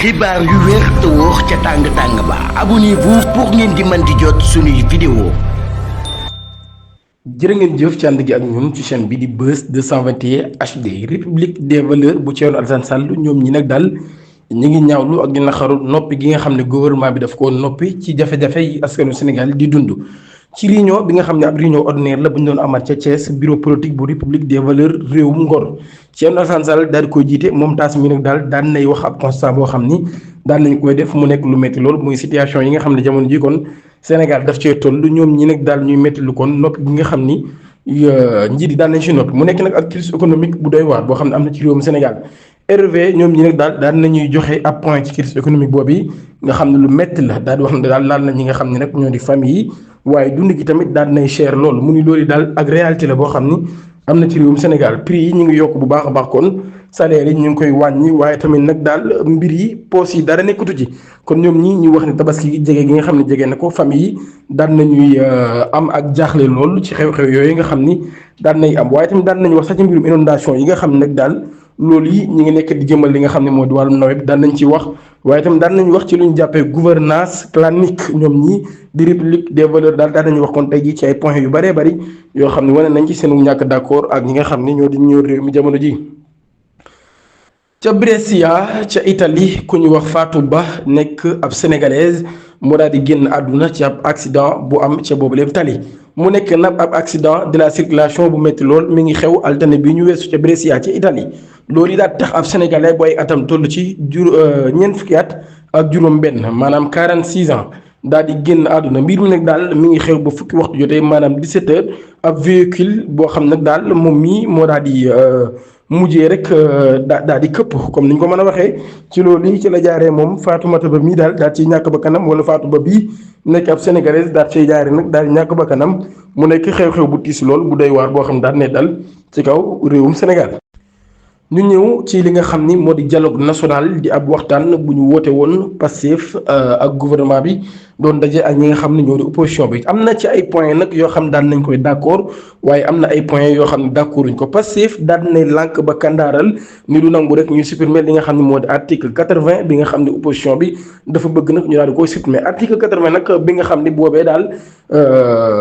xibaar yu wér te wóor ca tàng-tàng ba abonnez-vous pour ngeen di mën di jot suñuy vidéo. jërë ngeen jëf ci ànd gi ak ñun ci chaîne bi di Buzz 221 HD République des valeurs bu Thierno Alassane Sall ñoom ñi nag daal ñi ngi ñaawlu ak di naqaru noppi gi nga xam ne gouvernement bi daf ko noppi ci jafe-jafe yi askanu Sénégal di dund. ci réunion bi nga xam ne ab réunion ordinaire la bu ñu doon amaat ca Thiès bureau politique bu République des valeurs réewum Ngor Thierno Alassane Sall daal di koy jiite moom taas mi nag daal daan nay wax ab constat boo xam ni daan nañ koy def mu nekk lu métti lool muy situation yi nga xam ne jamono ji kon Sénégal daf cee toll ñoom ñi nag daal ñuy métti lu kon noppi gi nga xam ni njiit yi daan nañ si noppi mu nekk nag ak crise économique bu doy waar boo xam ne am na ci réewum Sénégal. RV ñoom ñi nag daal daan nañuy joxe ab point ci crise économique boobu nga xam ne lu métti la daal di wax ne daal laal na ñi nga xam ne nag ñoo di famille yi waaye dund gi tamit daal nay cher loolu mu ni loolu daal ak réalité la boo xam ni am na ci réewum Sénégal prix yi ñu ngi yokk bu baax a baax kon salaire yi ñu ngi koy wàññi waaye tamit nag daal mbir yi poos yi dara nekkatu ci kon ñoom ñi ñu wax ne tabaski gi jege gi nga xam ne jege na ko famille yi daan nañuy am ak jaaxle lool ci xew-xew yooyu nga xam ni daan nay am waaye tamit daan nañu wax sax ci mbirum inondation yi nga xam ne nag daal loolu yi ñu ngi nekk di jëmal li nga xam ne moo di wàllum nawet daan nañ ci wax waaye tamit daan nañu wax ci lu ñu jàppee gouvernance planique ñoom ñi di République des valeurs daal daan nañu wax kon tey jii ci ay points yu bëree bëri yoo xam ne wane nañ ci seenu ñàkk d'accord ak ñi nga xam ne ñoo di ñëw réew mi jamono ji. ca Brescia ca Italie ku ñu wax Fatou Ba nekk ab sénégalaise moo daal di génn àdduna ci ab accident bu am ca boobu lépp tali mu nekk nag ab accident de la circulation bu métti lool mi ngi xew altine bi ñu weesu ca Brescia ca Italie loolu yi daal tax ab sénégalais booy atam toll ci ñeent fukki at ak juróom-benn maanaam 46 ans daal di génn àdduna mbir mi nag daal mi ngi xew ba fukki waxtu jotee maanaam 17 heures ab véhicule boo xam nag daal moom mii moo daal di. mujjee rek daal di këpp comme ni ñu ko mën a waxee ci loolu yi ci la jaaree moom Fatoumata Ba mii daal ciy ñàkk ba kanam wala Fatou Ba bii nekk ab sénégalaise daal ciy jaaree nag daal di ñàkk ba kanam mu nekk xew-xew bu tiis lool bu doy waar boo xam daal ne dal ci kaw réewum Sénégal. ñu ñëw ci li nga xam ni moo di dialogue national di ab waxtaan bu ñu woote woon Pastef ak gouvernement bi doon daje ak ñi nga xam ne ñoo di opposition bi am na ci ay points nag yoo xam daan nañ koy d'accord waaye am na ay points yoo xam ne d'accorduñ ko Pastef daan nay lànk ba kandaaral ni du nangu rek ñu supprimer li nga xam ne moo di article 80 bi nga xam ne opposition bi dafa bëgg nag ñu daal di koy supprimer article 80 nag bi nga xam ne boobee daal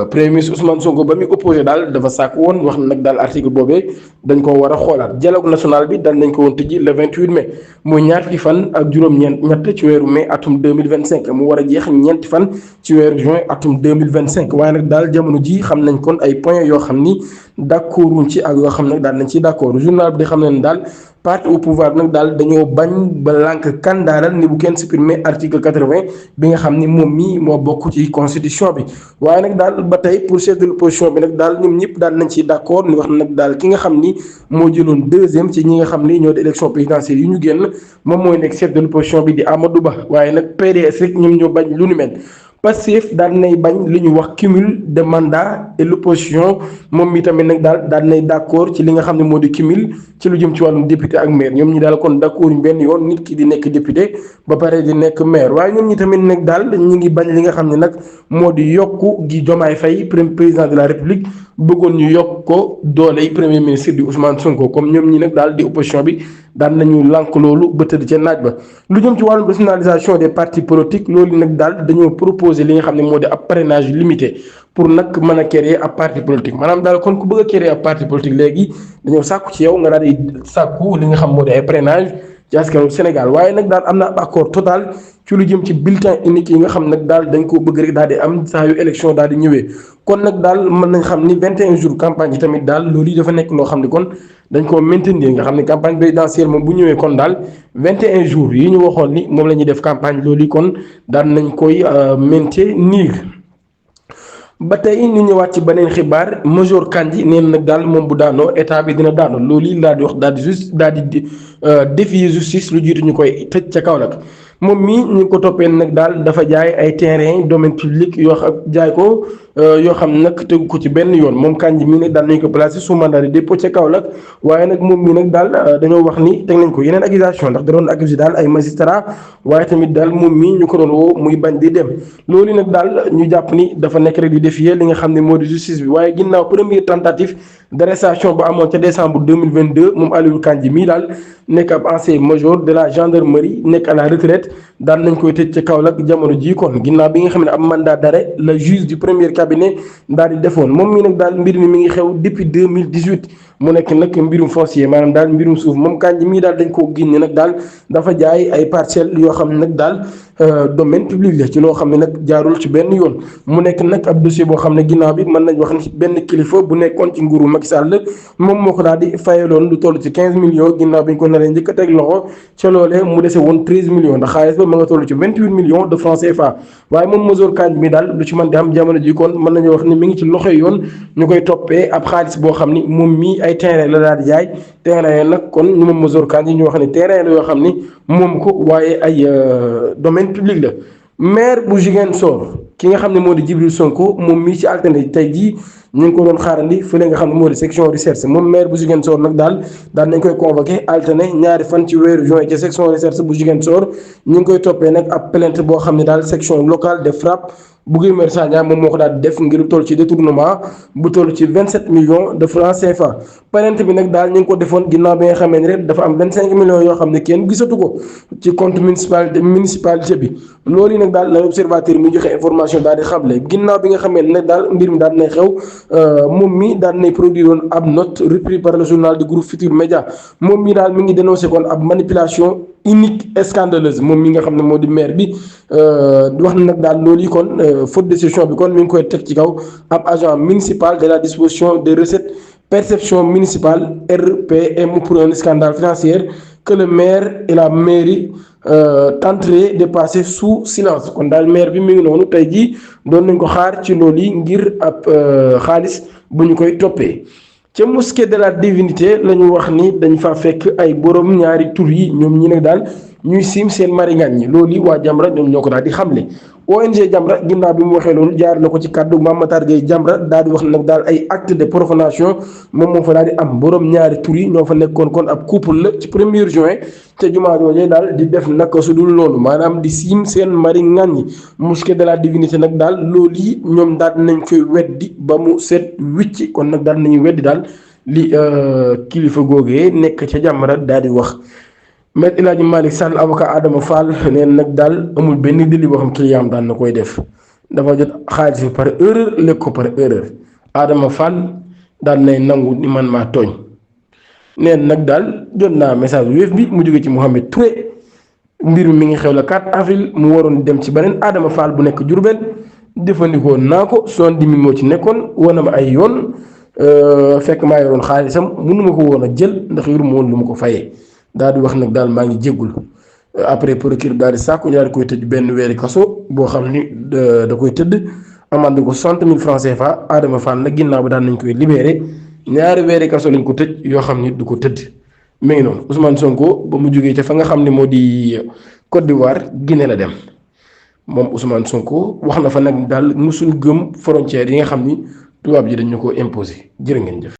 premier ministre Ousmane Sonko ba muy opposé daal dafa sàkk woon wax na nag daal article boobee dañ ko war a xoolaat dialogue national bi dal nañ ko woon tëjji le 28 mai muy ñaar fukki fan ak juróom-ñett ci weeru mai atum 2025 mu war a jeex ñeenti fan ci weeru juin atum 2025 waaye nag daal jamono ji xam nañ kon ay points yoo xam ni d'accorduñ ci ak yoo xam nag daal nañ ci d'accord journal bi di xam ne daal parti au pouvoir nag daal dañoo bañ ba lànk kandaaral ni bu kenn supprimer article 80 bi nga xam ni moom mii moo bokk ci constitution bi waaye nag daal ba tey pour chef de l'opposition bi nag daal ñoom ñëpp daal nañ ci d'accord ni wax nag daal ki nga xam ni moo jëloon deuxième ci ñi nga xam ni ñoo di élection présidentielle yi ñu génn moom mooy nekk chef de l'opposition bi di Amadou Ba waaye nag PDS rek ñoom ñoo bañ lu ni mel Pastef daal nay bañ li ñu wax cumul de mandat et l'opposition moom mi tamit nag daal nay d'accord ci li nga xam ne moo di cumul ci lu jëm ci wàllum député ak maire ñoom ñi daal kon d'accord ñu benn yoon nit ki di nekk député ba pare di nekk maire waaye ñoom ñi tamit nag daal ñu ngi bañ li nga xam ne nag moo di yokku gi Diomaye Faye président de la République bëggoon ñu yokk ko dooley premier ministre di Ousmane Sonko comme ñoom ñi nag daal di opposition bi daan nañu lànk loolu ba tëdd ca naaj ba lu jëm ci wàllum personnalisation des partis politiques loolu nag daal dañoo proposer li nga xam ne moo di ab parrainage limité pour nag mën a créer ab parti politique maanaam daal kon ku bëgg a créer ab parti politique léegi dañoo sàkku ci yow nga daal di sàkku li nga xam moo di ay parrainage ci askanu Sénégal waaye nag daal am na ab accord total ci lu jëm ci bulletin unique yi nga xam nag daal dañ koo bëgg rek daal di am saa yu élection daal di ñëwee kon nag daal mën nañ xam ni 21 jours campagne yi tamit daal loolu yi dafa nekk loo xam ne kon dañ koo maintenir nga xam ne campagne présidentielle moom bu ñëwee kon daal 21 jours yi ñu waxoon ni moom la ñuy def campagne loolu yi kon daal nañ koy maintenir. ba tey ñu ñëwaat ci beneen xibaar Major Kandji nee na nag daal moom bu daanoo état bi dina daanoo loolu yi laa di wax daal di défier justice lu jiitu ñu koy tëj ca Kaolack moom mii ñu ko toppee nag daal dafa jaay ay terrain domaine public yoo xam jaay ko yoo xam nag tegu ko ci benn yoon moom Kandji mii nag daal nañ ko placé sous mandat de dépôt ca Kaolack waaye nag moom mii nag daal dañoo wax ni teg nañ ko yeneen accusation ndax da doon accusé daal ay magistrat waaye tamit daal moom mii ñu ko doon woo muy bañ di dem loolu nag daal ñu jàpp ni dafa nekk rek di défier li nga xam ne moo di justice bi waaye ginnaaw première tentative d'arrestation ba amoon ca décembre 2022 moom Aliou Kandji mii daal nekk ab ancien major de la gendarmerie nekk à la retraite daal nañ koy tëj ca Kaolack jamono jii kon ginnaaw bi nga xam ne ab mandat d'arrêt le juge du premier cabinet daal di defoon moom mii nag daal mbir mi ngi xew depuis 2018 mu nekk nag mbirum foncier maanaam daal mbirum suuf moom Kandji mii daal dañ koo génne nag daal dafa jaay ay parcelles yoo xam ne nag daal domaine public la ci loo xam ne nag jaarul ci benn yoon mu nekk nag ab dossier boo xam ne ginnaaw bi mën nañ wax ni benn kilifa bu nekkoon ci nguuru Macky Sall moom moo ko daal di fayaloon lu toll ci 15 millions ginnaaw bi ñu ko naree njëkk a teg loxo ca loolee mu dese woon 13 millions ndax xaalis ba ma nga toll ci 28 millions de francs CFA waaye moom Major Kandji mi daal lu ci mën di am jamono ji kon mën nañu wax ni mi ngi ci loxoy yoon ñu koy toppee ab xaalis boo xam ni moom mii ay terrain la daal di jaay terrain nag kon ñu moom Major Kandji ñu wax ni terrain la yoo xam ni moom ko waaye ay domaine public la maire bu Ziguinchor ki nga xam ne moo di Djibril Sonko moom mii ci altine tey jii ñu ngi ko doon xaarandi fële nga xam ne moo di section recherche moom maire bu Ziguinchor nag daal nañ koy convoqué altine ñaari fan ci weeru juin ci section recherche bu Ziguinchor ñu ngi koy toppee nag ab plainte boo xam ne daal section locale de frappe bu Guy Marius Sagna moom moo ko daal di def ngir toll ci détournement bu toll ci 27 millions de francs CFA plainte bi nag daal ñu ngi ko defoon ginnaaw bi nga xamee ne rek dafa am 25 millions yoo xam ne kenn gisatu ko ci compte municipalité bi loolu yi nag daal la observateur mi joxe information daal di xamle ginnaaw bi nga xamee ne nag daal mbir mi daal nay xew moom mi daal nay produire woon ab note repris par le journal du groupe Futurs Médias moom mi daal mi ngi dénoncé kon ab manipulation unique et scandaleuse moom mi nga xam ne moo di maire bi wax na nag daal loolu yi kon faute de gestion bi kon mi ngi koy teg ci kaw ab agent municipal de la disposition des recettes perception municipale RPM pour un scandale financier que le maire et la mairie tenteraient de passer sous silence kon daal maire bi mi ngi noonu tey jii doon nañ ko xaar ci loolu yi ngir ab xaalis bu ñu koy toppee. ca mosquée de la divinité la ñu wax ni dañ fa fekk ay borom ñaari tur yi ñoom ñi nag daal ñuy siim seen maringaan ñi loolu yi waa Jamra ñoom ñoo ko daal di xamle ONG Jamra ginnaaw bi mu waxee loolu jaar na ko ci kàddu Mame Matar Gueye Jamra daal di wax nag daal ay acte de profanation moom moo fa daal di am borom ñaari tur yi ñoo fa nekkoon kon ab couple la ci 1er juin te jumaa jooje daal di def naka su dul loolu maanaam di siim seen maringaan ñi mosquée de la divinité nag daal loolu yi ñoom daal nañ koy weddi ba mu set wicc kon nag daal nañu weddi daal li kilifa googee nekk ca Jamra daal di wax. Maître El Hadji Malick Sall avocat Adama Fall neen nag daal amul benn délit boo xam client daan na koy def dafa jot xaalis bi par erreur lekk ko par erreur Adama Fall daal nay nangu ni man maa tooñ neen nag daal jot naa message wéef bi mu jóge ci Mouhamed Touré mbir mi ngi xew la 4 avril mu waroon dem ci beneen Adama Fall bu nekk Diourbel jëfandikoo naa ko 70 000 moo ci nekkoon wana ma ay yoon fekk maa yoroon xaalisam mënuma ko woon a jël ndax yoruma woon lu ma ko fayee daal di wax nag daal maa ngi jéggul après procureur daal di sàkku ñu daal di koy tëj benn weeri kaso boo xam ni da koy tëdd amande ko 60 000 francs CFA Adama Fall nag ginnaaw ba daan nañ koy libéré ñaari weeri kaso lañ ko tëj yoo xam ni du ko tëdd mi ngi noonu Ousmane Sonko ba mu jógee ca fa nga xam ne moo di Côte d'Ivoire Guinée la dem moom Ousmane Sonko wax na fa nag daal musul gëm frontière yi nga xam ni tubaab ji dañu ko imposé jërë ngeen jëf.